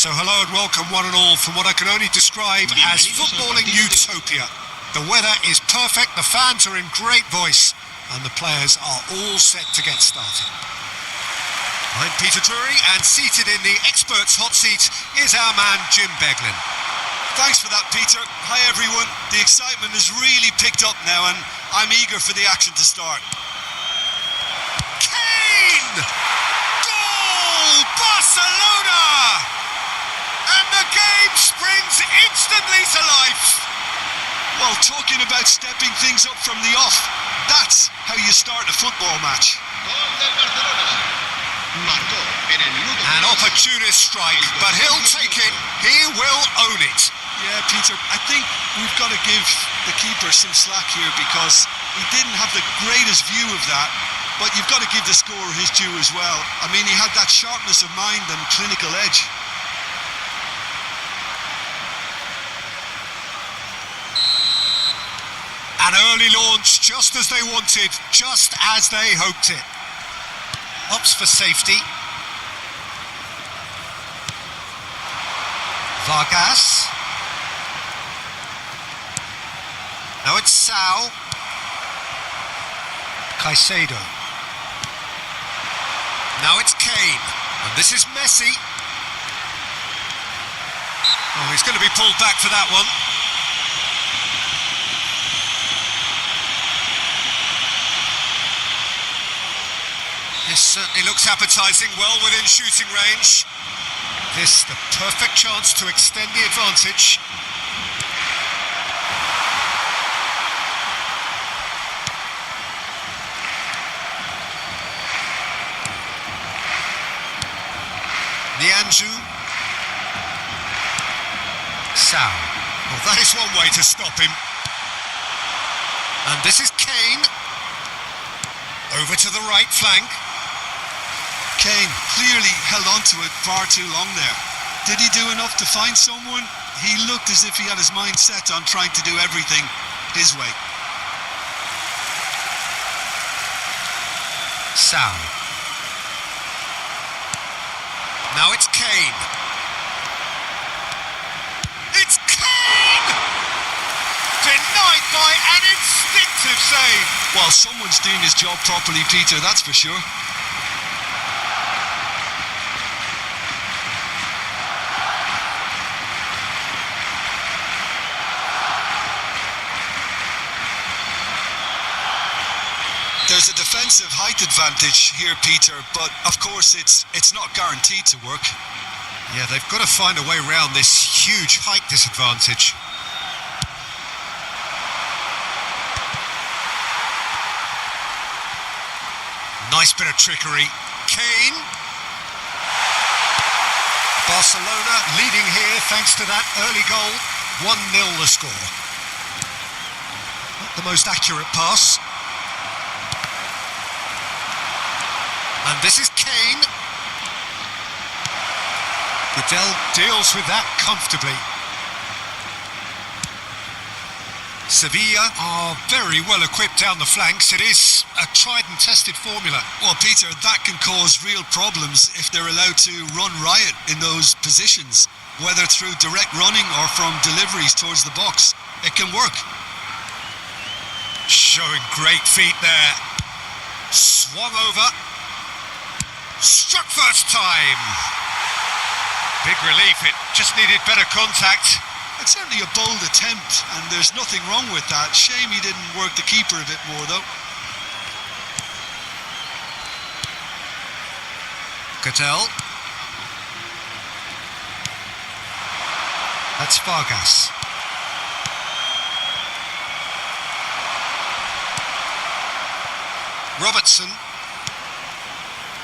So hello and welcome one and all from what I can only describe as footballing utopia. The weather is perfect, the fans are in great voice, and the players are all set to get started. I'm Peter Drury, and seated in the experts' hot seat is our man Jim Beglin. Thanks for that, Peter. Hi everyone. The excitement has really picked up now and I'm eager for the action to start. Kane! Goal! Barcelona! And the game springs instantly to life. Well, talking about stepping things up from the off, that's how you start a football match. An opportunist strike, but he'll take it. He will own it. Yeah, Peter, I think we've got to give the keeper some slack here because he didn't have the greatest view of that, but you've got to give the scorer his due as well. I mean, he had that sharpness of mind and clinical edge. An early launch, just as they wanted, just as they hoped it. Opts for safety. Vargas. Now it's Sao. Caicedo. Now it's Kane. And this is Messi. Oh, he's going to be pulled back for that one. This certainly looks appetising, well within shooting range. This the perfect chance to extend the advantage. Nianzou. Sao. Well, that is one way to stop him. And this is Kane. Over to the right flank. Kane clearly held on to it far too long there. Did he do enough to find someone? He looked as if he had his mind set on trying to do everything his way. Sao. Now it's Kane. It's Kane! Denied by an instinctive save. Well, someone's doing his job properly, Peter, that's for sure. There's a defensive height advantage here, Peter, but of course it's not guaranteed to work. Yeah, they've got to find a way around this huge height disadvantage. Nice bit of trickery. Kane. Barcelona leading here thanks to that early goal. 1-0 the score. Not the most accurate pass. And this is Kane. Goodell deals with that comfortably. Sevilla are very well equipped down the flanks. It is a tried and tested formula. Well, Peter, that can cause real problems if they're allowed to run riot in those positions, whether through direct running or from deliveries towards the box. It can work. Showing great feet there. Swung over. Struck first time. Big relief, it just needed better contact. It's certainly a bold attempt, and there's nothing wrong with that. Shame he didn't work the keeper a bit more, though. Goodell. That's Vargas. Robertson.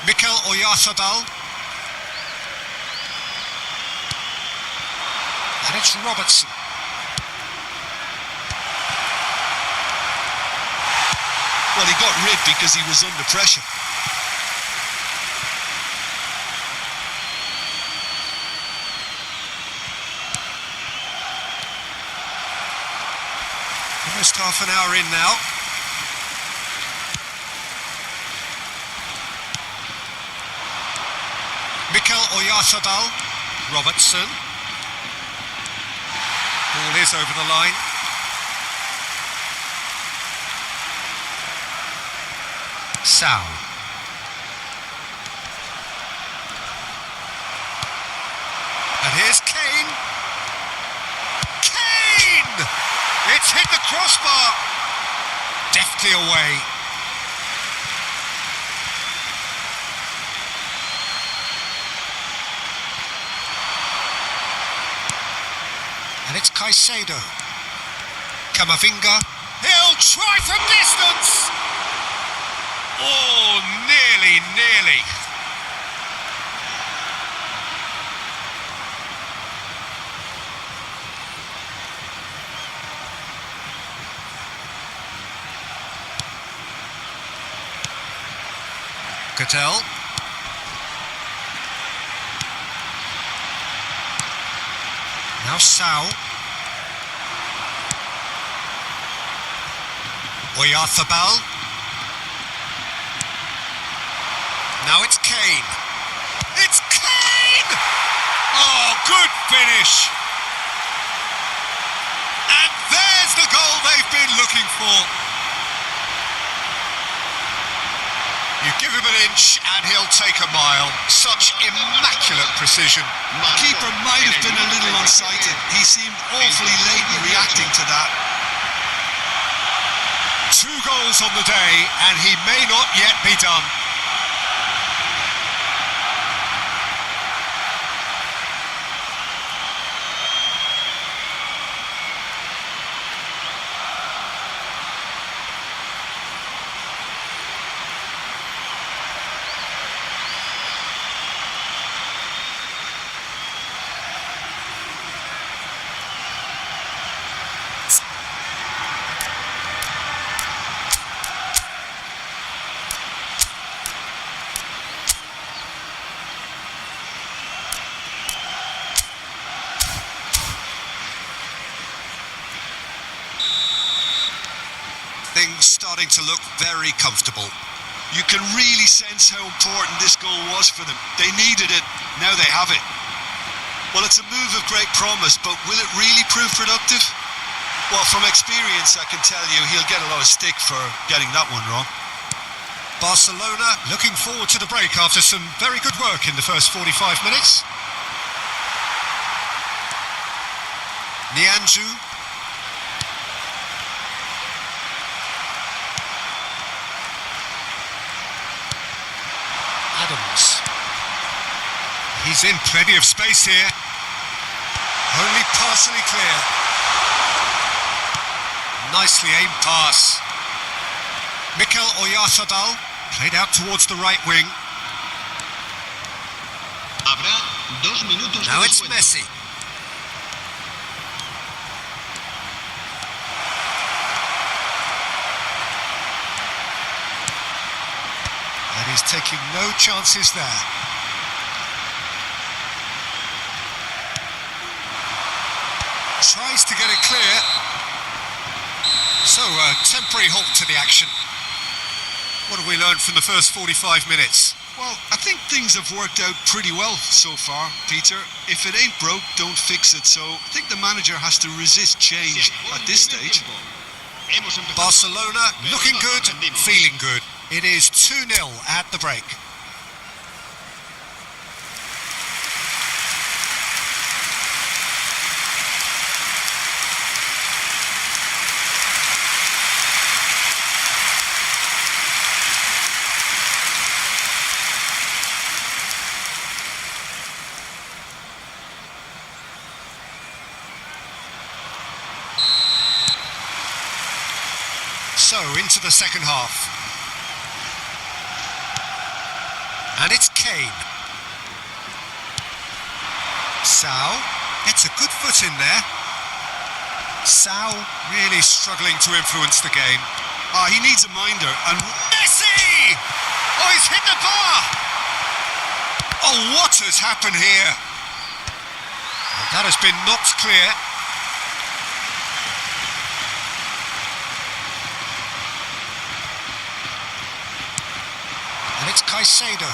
Mikel Oyarzabal. And it's Robertson. Well, he got rid because he was under pressure. Almost half an hour in now. Mikel Oyarzabal. Robertson. Ball is over the line. Sal. And here's Kane. Kane! It's hit the crossbar. Deftly away. And it's Caicedo. Camavinga. He'll try from distance. Oh, nearly. Cattell. Now Sao. Oyarzabal. Now it's Kane. It's Kane! Oh, good finish. And there's the goal they've been looking for. You give him an inch and he'll take a mile. Such immaculate precision. Keeper might have been a little unsighted. He seemed awfully late in reacting to that. 2 goals on the day and he may not yet be done. Things starting to look very comfortable. You can really sense how important this goal was for them. They needed it, now they have it. Well, it's a move of great promise, but will it really prove productive? Well, from experience, I can tell you he'll get a lot of stick for getting that one wrong. Barcelona looking forward to the break after some very good work in the first 45 minutes. Nianzou. Adams. He's in plenty of space here. Only partially clear. Nicely aimed pass. Mikel Oyarzabal played out towards the right wing. Now it's Messi. And he's taking no chances there. Tries to get it clear. So, a temporary halt to the action. What have we learned from the first 45 minutes? Well, I think things have worked out pretty well so far, Peter. If it ain't broke, don't fix it. So I think the manager has to resist change at this stage. Barcelona looking good, feeling good. It is 2-0 at the break. So, into the second half. And it's Kane. Sao gets a good foot in there. Sao really struggling to influence the game. He needs a minder. And Messi! Oh, he's hit the bar! Oh, what has happened here? That has been knocked clear. And it's Caicedo.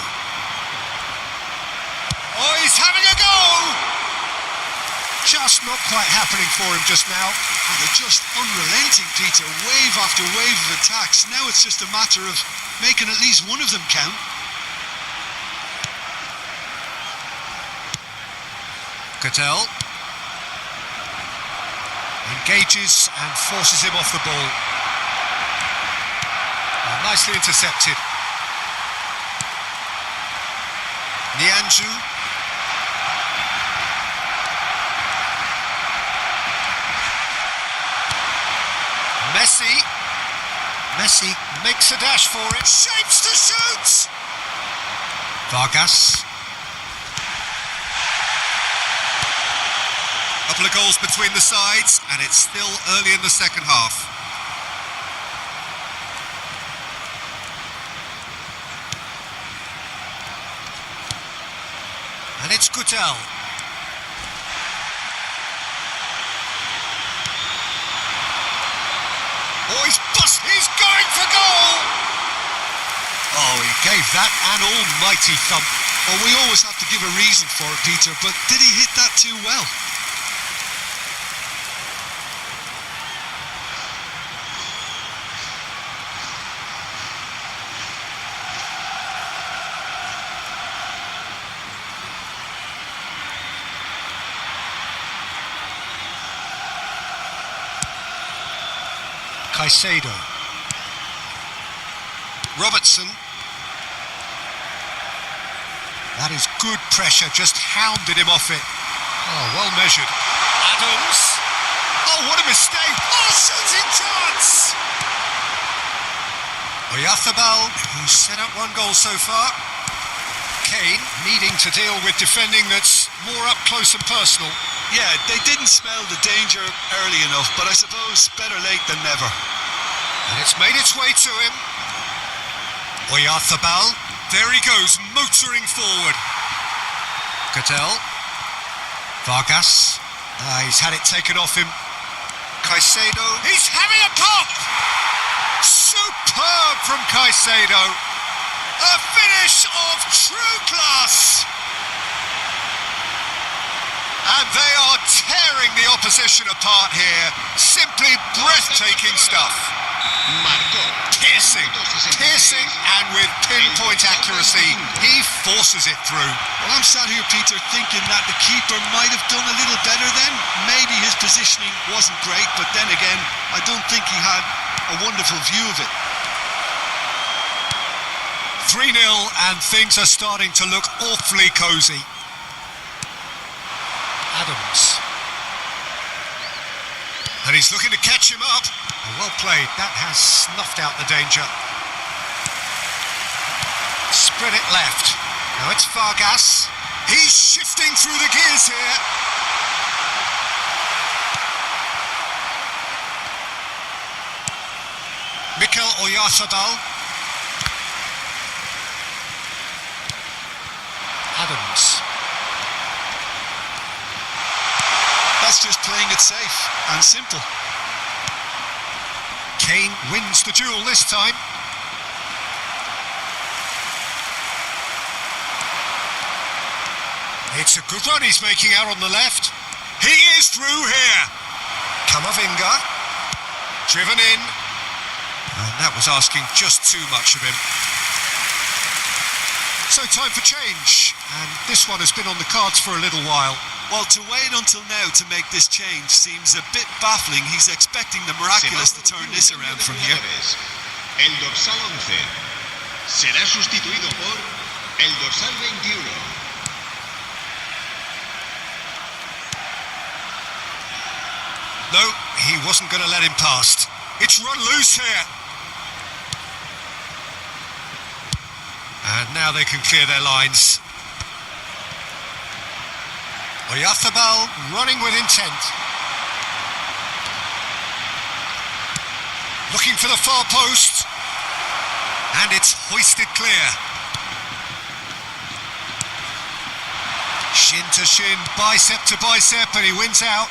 Oh, he's having a go! Just not quite happening for him just now. And they're just unrelenting, Peter. Wave after wave of attacks. Now it's just a matter of making at least one of them count. Cattell engages and forces him off the ball. Oh, nicely intercepted. Nianzou. Messi makes a dash for it. Shapes to shoot! Vargas. Couple of goals between the sides, and it's still early in the second half. And it's Cattell. Oh, he's going for goal! Oh, he gave that an almighty thump. Well, we always have to give a reason for it, Peter, but did he hit that too well? Caicedo. Robertson. That is good pressure, just hounded him off it. Oh, well measured. Adams. Oh, what a mistake. Oh, shooting chance! Oyarzabal, who's set up one goal so far. Kane needing to deal with defending that's more up close and personal. Yeah, they didn't smell the danger early enough, but I suppose better late than never. And it's made its way to him. Oyarzabal, there he goes, motoring forward. Cattell. Vargas. He's had it taken off him. Caicedo. He's having a pop! Superb from Caicedo. A finish of true class. And they are tearing the opposition apart here. Simply breathtaking stuff. Piercing, and with pinpoint accuracy, he forces it through. Well, I'm sat here, Peter, thinking that the keeper might have done a little better then. Maybe his positioning wasn't great, but then again, I don't think he had a wonderful view of it. 3-0, and things are starting to look awfully cosy. Adams. And he's looking to catch him up. Oh, well played. That has snuffed out the danger. Spread it left. Now it's Vargas. He's shifting through the gears here. Mikel Oyarzabal. Adams. That's just playing it safe and simple. Kane wins the duel this time. It's a good run he's making out on the left. He is through here. Camavinga. Driven in. And that was asking just too much of him. So time for change. And this one has been on the cards for a little while. Well, to wait until now to make this change seems a bit baffling. He's expecting the miraculous to turn this around from here. El dorsal 11 será sustituido por el dorsal 21. No, he wasn't going to let him past. It's run loose here. And now they can clear their lines. Oyarzabal running with intent. Looking for the far post. And it's hoisted clear. Shin to shin, bicep to bicep, and he wins out.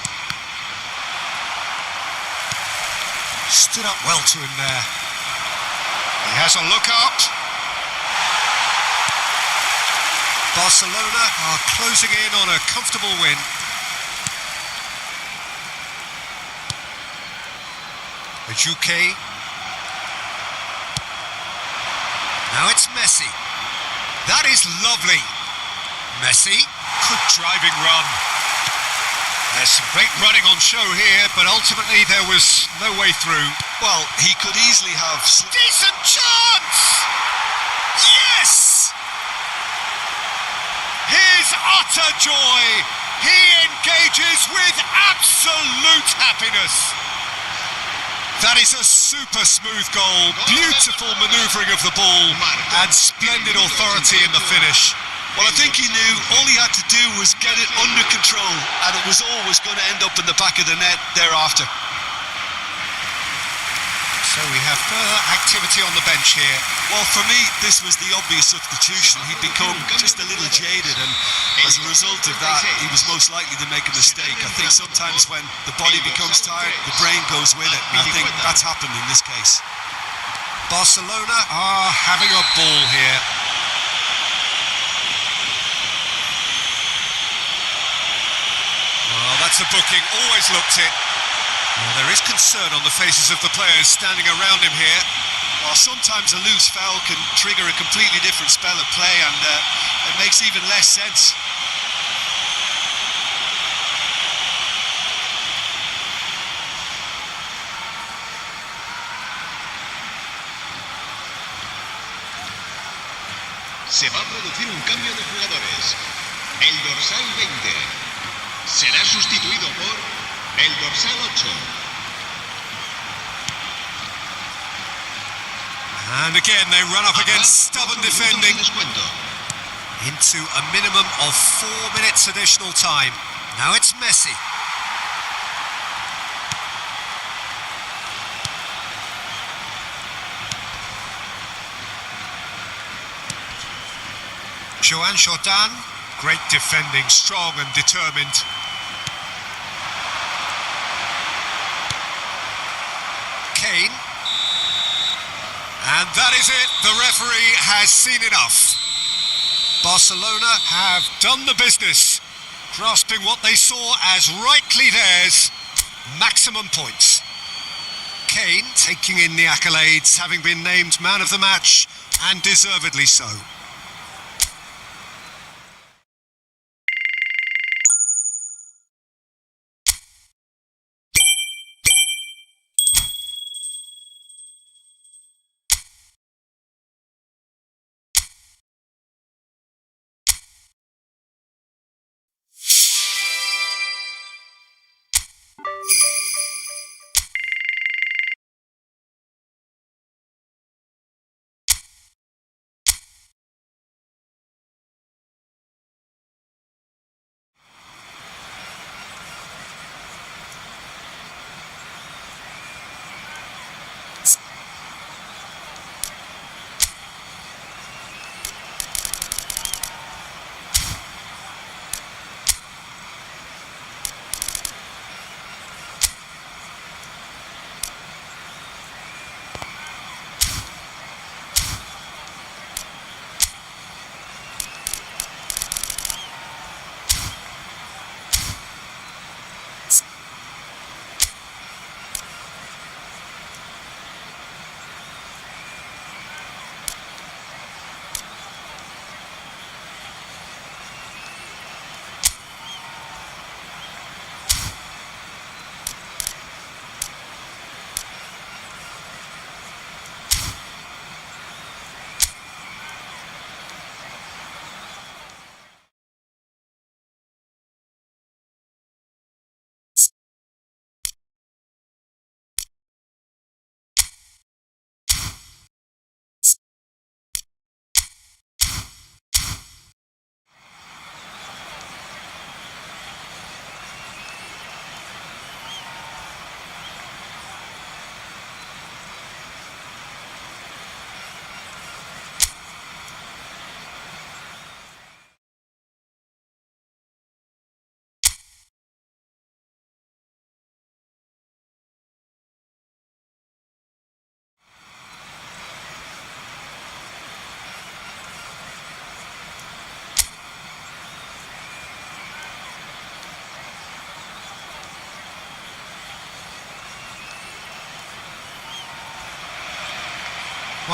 Stood up well to him there. He has a look up. Barcelona are closing in on a comfortable win. Cherki. Now it's Messi. That is lovely. Messi. Good driving run. There's some great running on show here, but ultimately there was no way through. Well, he could easily have... Decent chance! Yes! His utter joy. He engages with absolute happiness. That is a super smooth goal, beautiful manoeuvring of the ball, and splendid authority in the finish. Well, I think he knew all he had to do was get it under control, and it was always going to end up in the back of the net thereafter. So we have further activity on the bench here. Well, for me, this was the obvious substitution. He'd become just a little jaded, and as a result of that, he was most likely to make a mistake. I think sometimes when the body becomes tired, the brain goes with it, and I think that's happened in this case. Barcelona are having a ball here. Well, that's a booking, always looked it. Well, there is concern on the faces of the players standing around him here. Well, sometimes a loose foul can trigger a completely different spell of play, and it makes even less sense. Se va a producir un cambio de jugadores. El dorsal 20 será sustituido por el dorsal 8. And again they run up against stubborn defending into a minimum of 4 minutes additional time. Now it's Messi. Joan Jordan, great defending, strong and determined. Kane. And that is it, the referee has seen enough. Barcelona have done the business, grasping what they saw as rightly theirs, maximum points. Kane taking in the accolades, having been named man of the match, and deservedly so.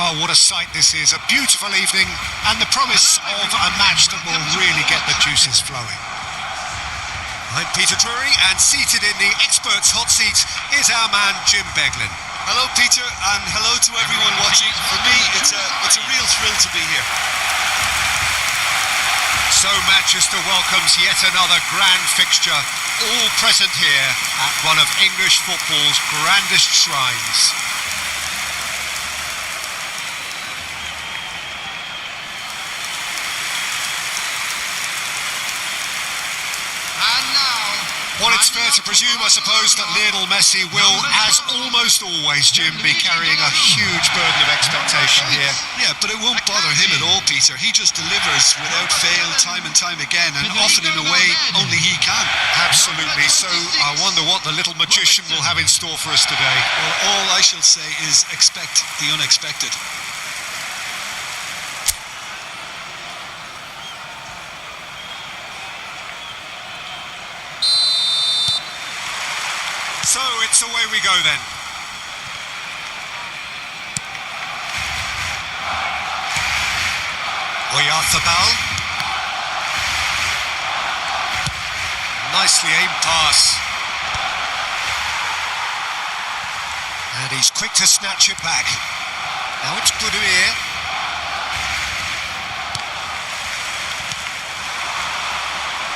Well, what a sight this is. A beautiful evening and the promise of a match that will really get the juices flowing. I'm Peter Drury, and seated in the experts' hot seat is our man Jim Beglin. Hello, Peter, and hello to everyone watching. For me, it's a real thrill to be here. So Manchester welcomes yet another grand fixture, all present here at one of English football's grandest shrines. Well, it's fair to presume, I suppose, that Lionel Messi will, as almost always, Jim, be carrying a huge burden of expectation here. Yeah, but it won't bother him at all, Peter. He just delivers without fail time and time again, and often in a way only he can. Absolutely. So I wonder what the little magician will have in store for us today. Well, all I shall say is expect the unexpected. So it's away we go then. Oyarzabal. Nicely aimed pass. And he's quick to snatch it back. Now it's Budimir.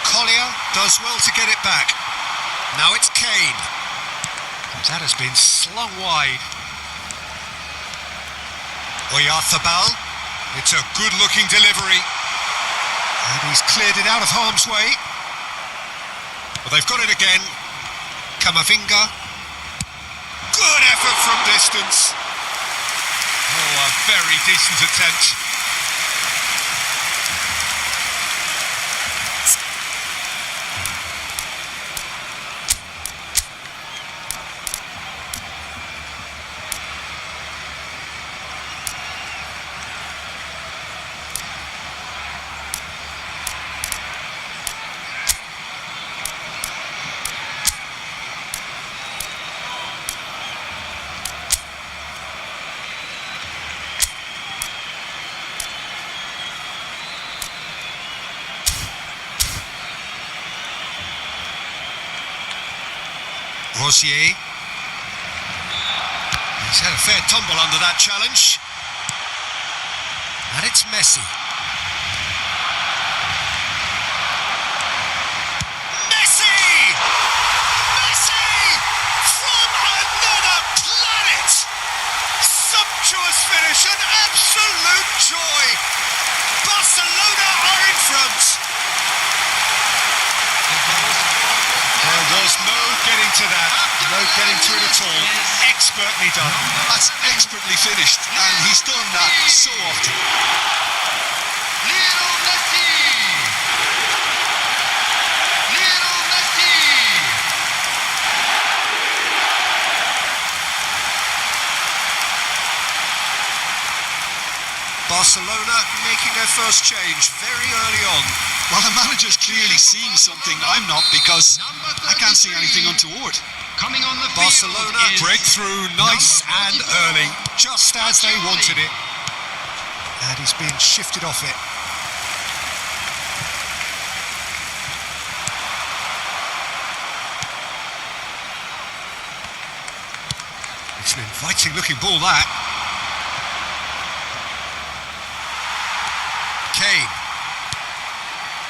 Collier does well to get it back. Now it's Kane. That has been slung wide. Oyarzabal. It's a good-looking delivery. And he's cleared it out of harm's way. Well, they've got it again. Camavinga. Good effort from distance. Oh, a very decent attempt. Rosier. He's had a fair tumble under that challenge. And it's Messi. Messi! Messi! From another planet! Sumptuous finish, an absolute joy! Barcelona are in front! There was no getting to that, no getting to it at all. Expertly done. That's expertly finished, and he's done that so often. Lionel Messi! Lionel Messi! Barcelona making their first change very early on. Well, the manager's clearly seeing something I'm not, because I can't see anything untoward. Coming on the Barcelona field is breakthrough, nice and 44. early, just as they wanted it. And he's been shifted off it. It's an inviting looking ball, that. Kane.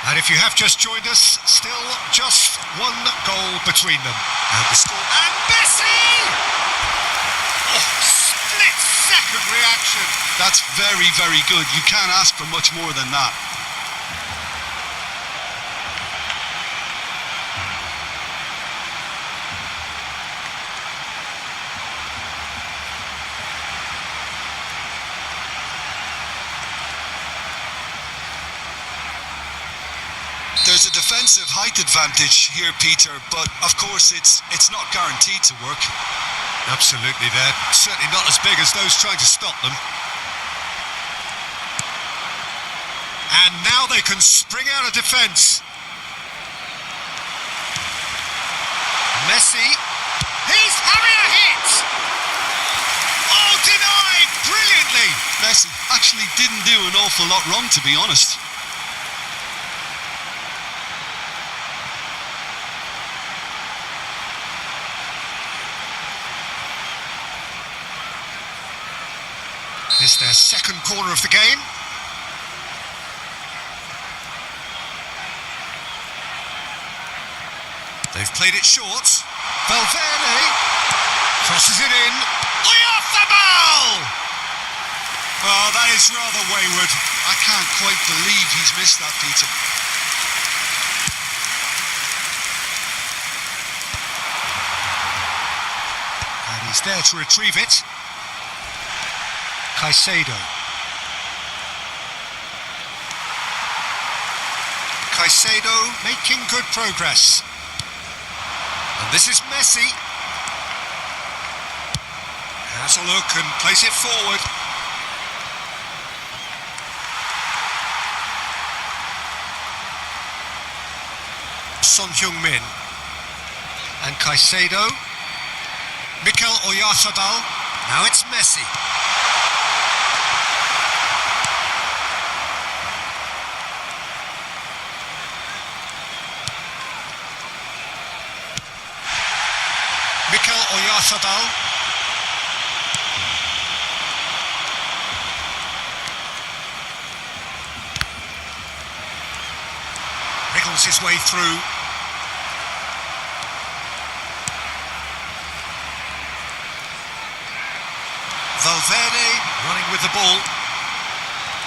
And if you have just joined us, still just one goal between them. And the score. And Messi! Oh, split-second reaction. That's very, very good. You can't ask for much more than that. There's a defensive height advantage here, Peter, but of course it's not guaranteed to work. Absolutely, they're certainly not as big as those trying to stop them. And now they can spring out of defence. Messi. He's having a hit! Oh, denied brilliantly! actually didn't do an awful lot wrong, to be honest. It's their second corner of the game. They've played it short. Valverde crosses it in. Oyarzabal! Oh, that is rather wayward. I can't quite believe he's missed that, Peter. And he's there to retrieve it. Caicedo. Caicedo making good progress. And this is Messi. Has a look and plays it forward. Son Heung-min. And Caicedo. Mikel Oyarzabal. Now it's Messi. Mikel Oyarzabal. Wriggles his way through. Valverde running with the ball.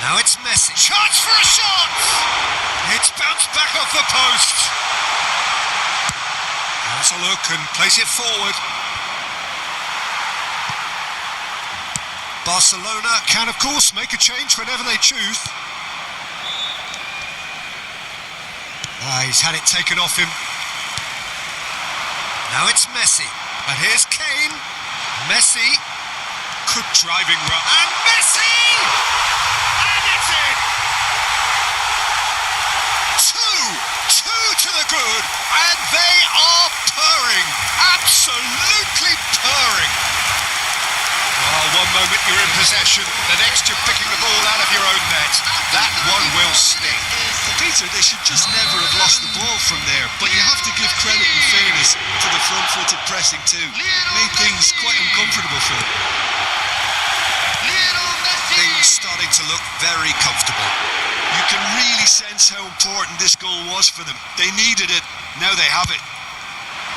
Now it's Messi. Chance for a shot! It's bounced back off the post. Has a look and plays it forward. Barcelona can, of course, make a change whenever they choose. He's had it taken off him. Now it's Messi. And here's Kane. Messi. Good driving run. And Messi! And it's in! Two to the good. And they are purring. Absolutely purring. Oh, one moment you're in possession, the next you're picking the ball out of your own net. That one will sting. Peter, they should just never have lost the ball from there, but you have to give credit and fairness to the front-footed pressing too. Made things quite uncomfortable for them. Things starting to look very comfortable. You can really sense how important this goal was for them. They needed it, now they have it.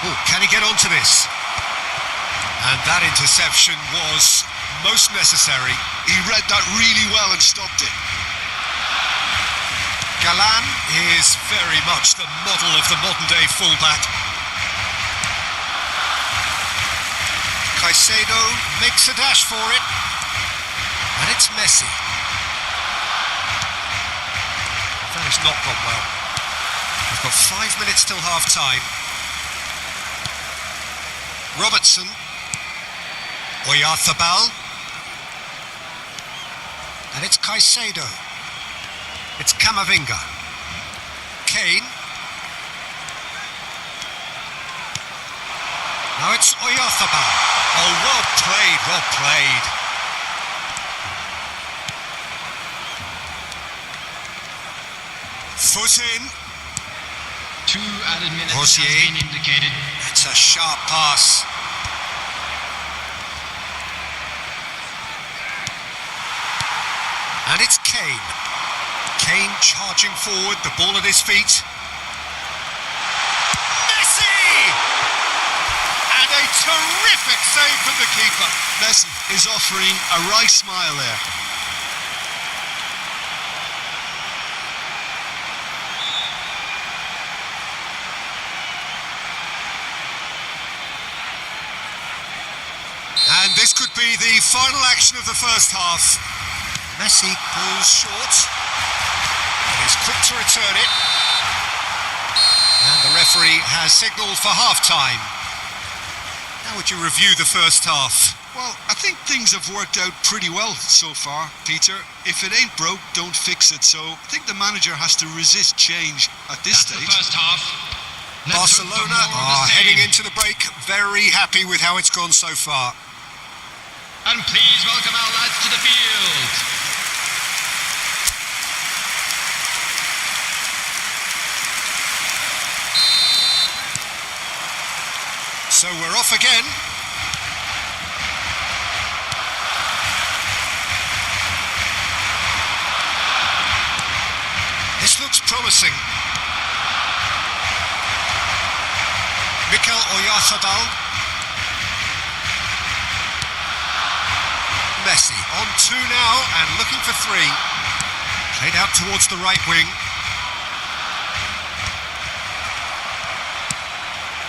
Oh, can he get onto this? And that interception was most necessary. He read that really well and stopped it. Galan is very much the model of the modern-day fullback. Caicedo makes a dash for it. And it's Messi. That has not gone well. We've got 5 minutes till half-time. Robertson. Oyarzabal. And it's Caicedo. It's Camavinga. Kane. Now it's Oyarzabal. Oh, well played, well played. Foot in. 2 added minutes Rosier. has been indicated. It's a sharp pass. And it's Kane. Kane charging forward, the ball at his feet. Messi! And a terrific save from the keeper. Messi is offering a wry smile there. And this could be the final action of the first half. Messi pulls short. And he's quick to return it. And the referee has signalled for half-time. How would you review the first half? Well, I think things have worked out pretty well so far, Peter. If it ain't broke, don't fix it. So I think the manager has to resist change at this stage. The first half. Barcelona are heading into the break very happy with how it's gone so far. And please welcome our lads to the field. So we're off again. This looks promising. Mikel Oyarzabal. Messi on 2 now and looking for 3. Played out towards the right wing.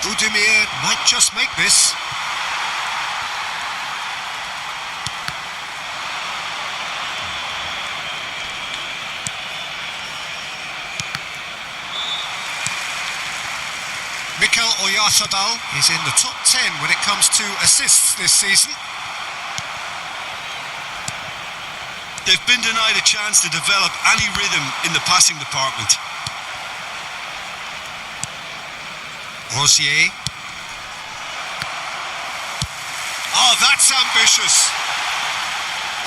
Budimir might just make this. Mikel Oyarzabal is in the top 10 when it comes to assists this season. They've been denied a chance to develop any rhythm in the passing department. Rosier. Oh, that's ambitious.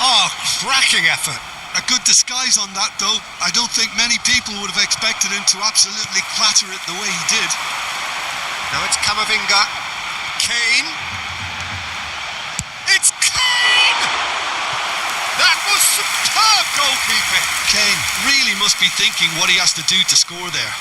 Oh, cracking effort. A good disguise on that, though. I don't think many people would have expected him to absolutely clatter it the way he did. Now it's Camavinga. Kane. It's Kane! That was superb goalkeeping. Kane really must be thinking what he has to do to score there.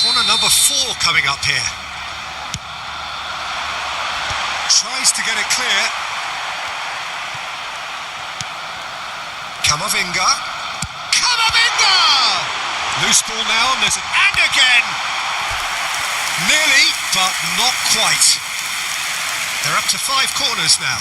Corner number 4 coming up here. Tries to get it clear. Camavinga. Camavinga! Loose ball now, and and again! Nearly, but not quite. They're up to 5 corners now.